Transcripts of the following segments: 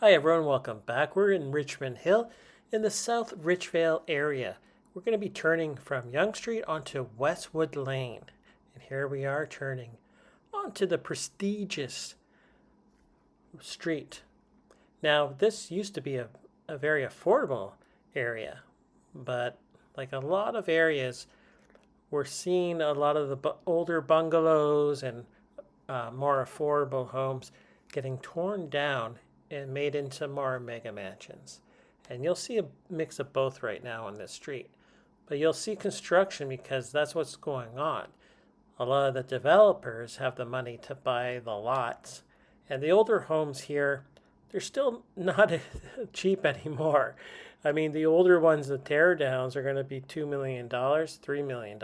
Hi everyone, welcome back. We're in Richmond Hill in the South Richvale area. We're going to be turning from Yonge Street onto Westwood Lane. And here we are turning onto the prestigious street. Now, this used to be a very affordable area, but like a lot of areas, we're seeing a lot of the older bungalows and more affordable homes getting torn down and made into more mega mansions. And you'll see a mix of both right now on this street. But you'll see construction because that's what's going on. A lot of the developers have the money to buy the lots. And the older homes here, they're still not cheap anymore. I mean, the older ones, the tear downs are going to be $2 million, $3 million.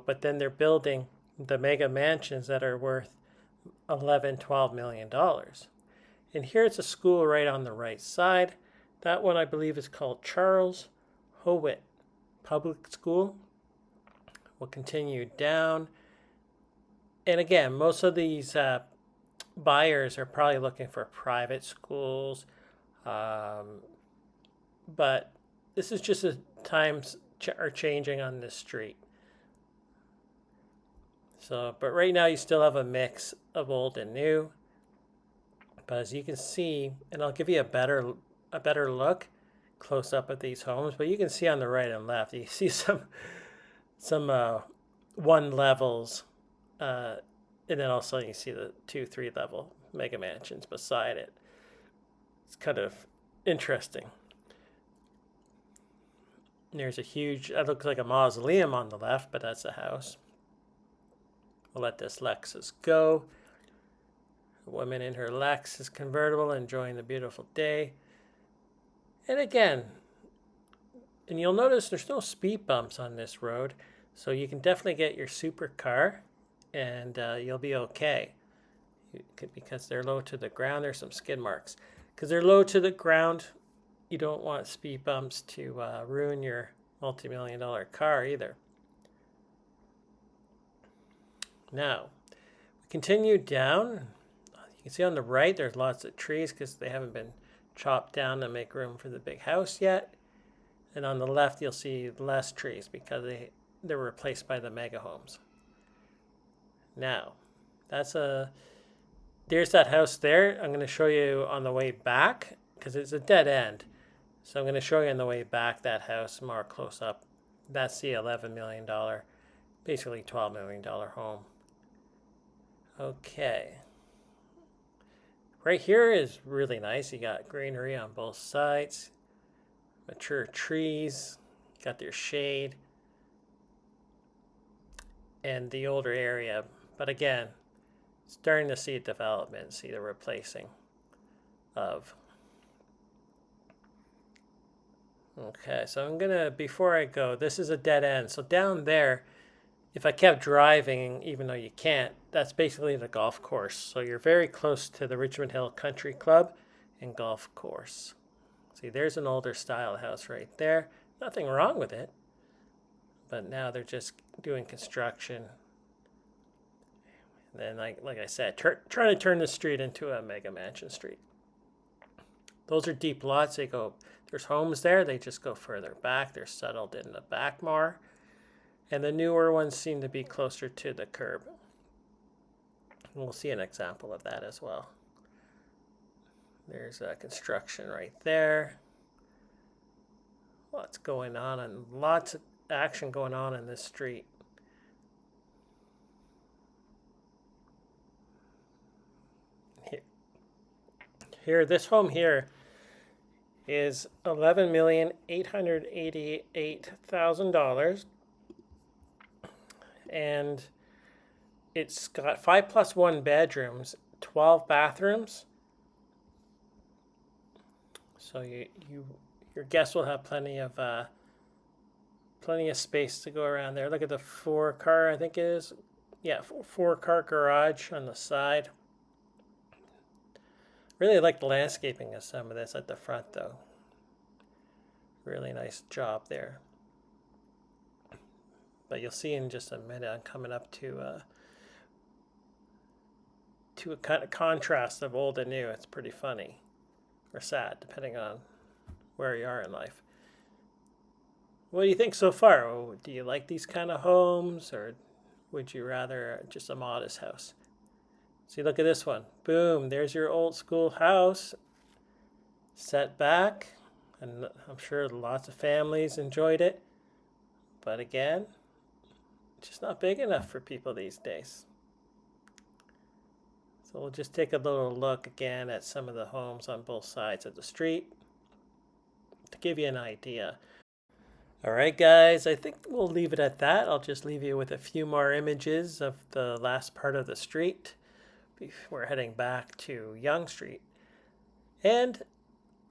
But then they're building the mega mansions that are worth 11, $12 million. And here it's a school right on the right side. That one I believe is called Charles Howitt Public School. We'll continue down. And again, most of these buyers are probably looking for private schools. But this is just as times are changing on this street. But right now you still have a mix of old and new. But as you can see, and I'll give you a better look close up at these homes, but you can see on the right and left, you see some one levels, and then also you see the 2-3 level mega mansions beside it. It's kind of interesting. And there's a huge, it looks like a mausoleum on the left, but that's a house. We'll let this Lexus go. A woman in her Lexus convertible enjoying the beautiful day. And again, and you'll notice there's no speed bumps on this road, so you can definitely get your supercar and you'll be okay. Because they're low to the ground, there's some skid marks. Because they're low to the ground, you don't want speed bumps to ruin your multi-million-dollar car either. Now, we continue down. You can see on the right there's lots of trees because they haven't been chopped down to make room for the big house yet. And on the left you'll see less trees because they're replaced by the mega homes. Now, there's that house there. I'm going to show you on the way back because it's a dead end. So I'm going to show you on the way back that house more close up. That's the $11 million, basically $12 million home. Okay. Right here is really nice. You got greenery on both sides, mature trees, got their shade, and the older area. But again, starting to see development, see the replacing of. Okay, so I'm gonna, before I go, this is a dead end. So down there, if I kept driving, even though you can't, that's basically the golf course. So you're very close to the Richmond Hill Country Club and golf course. See, there's an older style house right there. Nothing wrong with it. But now they're just doing construction. And then, like I said, trying to turn the street into a mega mansion street. Those are deep lots. There's homes there. They just go further back. They're settled in the back more. And the newer ones seem to be closer to the curb. And we'll see an example of that as well. There's construction right there. Lots going on and lots of action going on in this street. Here, this home here is $11,888,000. And it's got 5+1 bedrooms, 12 bathrooms. So your guests will have plenty of space to go around there. Look at the 4-car, I think it is. Yeah, 4-car garage on the side. Really like the landscaping of some of this at the front, though. Really nice job there. But you'll see in just a minute, I'm coming up to to a kind of contrast of old and new. It's pretty funny or sad, depending on where you are in life. What do you think so far? Do you like these kind of homes, or would you rather just a modest house? See, look at this one. Boom, there's your old school house set back, and I'm sure lots of families enjoyed it. But again, it's just not big enough for people these days. So we'll just take a little look again at some of the homes on both sides of the street to give you an idea. All right, guys, I think we'll leave it at that. I'll just leave you with a few more images of the last part of the street. We're heading back to Yonge Street. And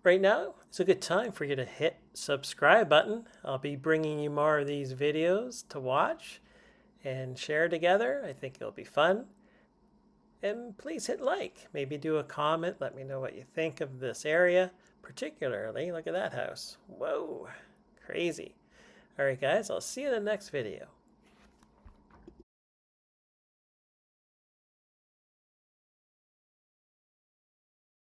right now, it's a good time for you to hit subscribe button. I'll be bringing you more of these videos to watch and share together. I think it'll be fun. And please hit like. Maybe do a comment. Let me know what you think of this area. Particularly, look at that house. Whoa, crazy. All right, guys, I'll see you in the next video.